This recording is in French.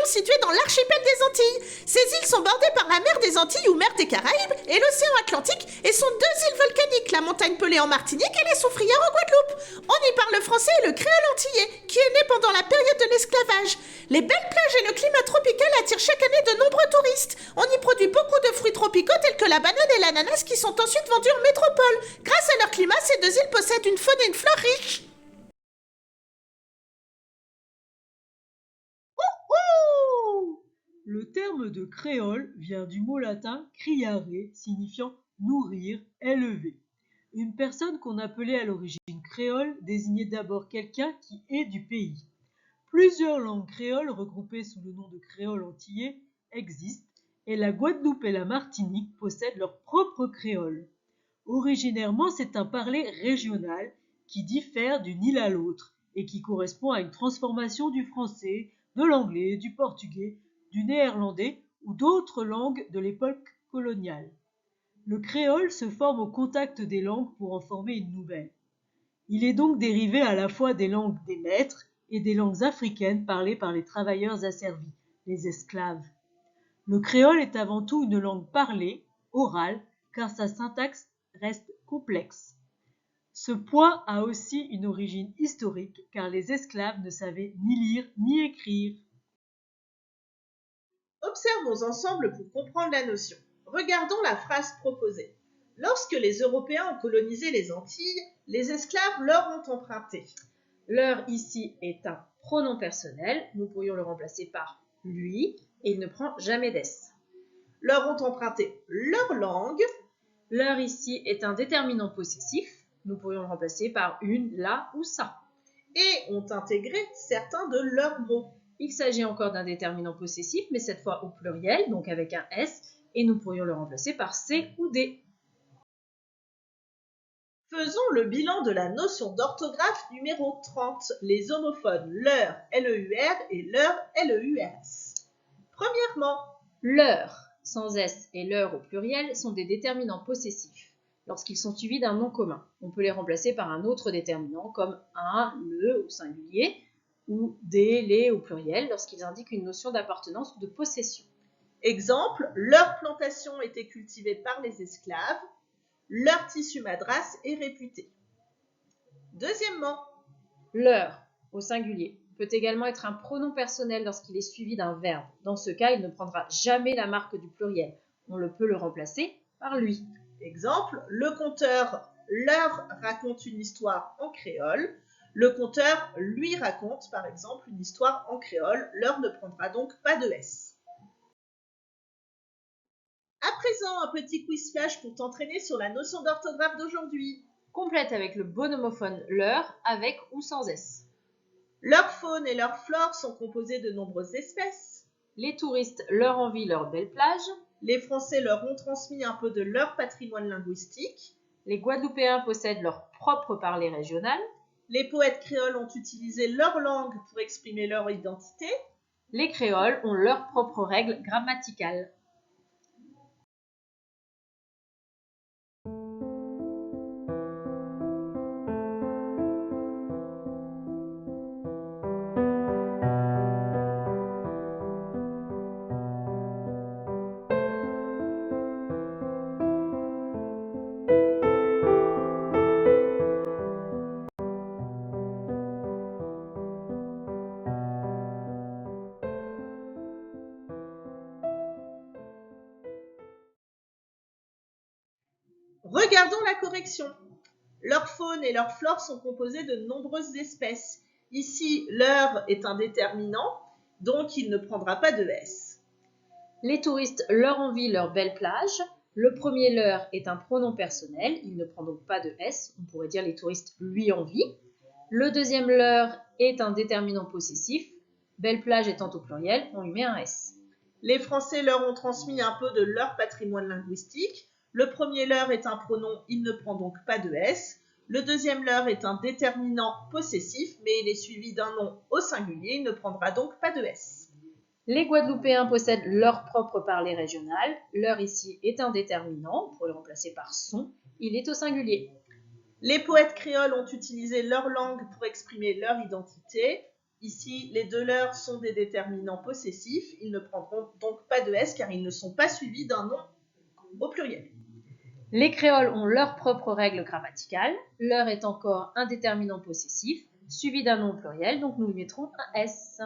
situées dans l'archipel des Antilles. Ces îles sont bordées par la mer des Antilles ou mer des Caraïbes et l'océan Atlantique et sont deux îles volcaniques, la montagne Pelée en Martinique et les Soufrières en Guadeloupe. On y parle le français et le créole antillais, qui est né pendant la période de l'esclavage. Les belles plages et le climat tropical attirent chaque année de nombreux touristes. On y produit beaucoup de fruits tropicaux tels que la banane et l'ananas qui sont ensuite vendus en métropole. Grâce à leur climat, ces deux îles possèdent une faune et une flore riches. Le terme de créole vient du mot latin criare, signifiant nourrir, élever. Une personne qu'on appelait à l'origine créole désignait d'abord quelqu'un qui est du pays. Plusieurs langues créoles regroupées sous le nom de créole antillais existent et la Guadeloupe et la Martinique possèdent leur propre créole. Originairement, c'est un parler régional qui diffère d'une île à l'autre et qui correspond à une transformation du français, de l'anglais, du portugais, du néerlandais ou d'autres langues de l'époque coloniale. Le créole se forme au contact des langues pour en former une nouvelle. Il est donc dérivé à la fois des langues des maîtres et des langues africaines parlées par les travailleurs asservis, les esclaves. Le créole est avant tout une langue parlée, orale, car sa syntaxe reste complexe. Ce point a aussi une origine historique, car les esclaves ne savaient ni lire ni écrire. Observons ensemble pour comprendre la notion. Regardons la phrase proposée. Lorsque les Européens ont colonisé les Antilles, les esclaves leur ont emprunté. Leur ici est un pronom personnel, nous pourrions le remplacer par lui, et il ne prend jamais d'es. Leur ont emprunté leur langue. Leur ici est un déterminant possessif, nous pourrions le remplacer par une, la ou ça. Et ont intégré certains de leurs mots. Il s'agit encore d'un déterminant possessif, mais cette fois au pluriel, donc avec un S, et nous pourrions le remplacer par C ou D. Faisons le bilan de la notion d'orthographe numéro 30, les homophones leur, LEUR et leur, LEURS. Premièrement, leur, sans S et leur au pluriel, sont des déterminants possessifs lorsqu'ils sont suivis d'un nom commun. On peut les remplacer par un autre déterminant comme un, le au singulier, ou des, les au pluriel lorsqu'ils indiquent une notion d'appartenance ou de possession. Exemple, leur plantation était cultivée par les esclaves, leur tissu madras est réputé. Deuxièmement, leur au singulier peut également être un pronom personnel lorsqu'il est suivi d'un verbe. Dans ce cas, il ne prendra jamais la marque du pluriel. On peut le remplacer par lui. Exemple, le conteur leur raconte une histoire en créole. Le conteur lui raconte, par exemple, une histoire en créole. Leur ne prendra donc pas de S. À présent, un petit quiz flash pour t'entraîner sur la notion d'orthographe d'aujourd'hui. Complète avec le bon homophone leur, avec ou sans S. Leur faune et leur flore sont composées de nombreuses espèces. Les touristes leur envient leurs belles plages. Les Français leur ont transmis un peu de leur patrimoine linguistique. Les Guadeloupéens possèdent leur propre parler régional. Les poètes créoles ont utilisé leur langue pour exprimer leur identité. Les créoles ont leurs propres règles grammaticales. Regardons la correction. Leur faune et leur flore sont composées de nombreuses espèces. Ici, leur est un déterminant, donc il ne prendra pas de S. Les touristes leur envient leurs belles plages. Le premier leur est un pronom personnel, il ne prend donc pas de S. On pourrait dire les touristes lui envient. Le deuxième leur est un déterminant possessif. Belle plage étant au pluriel, on lui met un S. Les Français leur ont transmis un peu de leur patrimoine linguistique. Le premier leur est un pronom, il ne prend donc pas de S. Le deuxième leur est un déterminant possessif, mais il est suivi d'un nom au singulier, il ne prendra donc pas de S. Les Guadeloupéens possèdent leur propre parler régional. Leur ici est un déterminant, on pourrait le remplacer par son, il est au singulier. Les poètes créoles ont utilisé leur langue pour exprimer leur identité. Ici, les deux leurs sont des déterminants possessifs. Ils ne prendront donc pas de S car ils ne sont pas suivis d'un nom au pluriel. Les créoles ont leurs propres règles grammaticales. Leur est encore un déterminant possessif, suivi d'un nom au pluriel, donc nous y mettrons un S.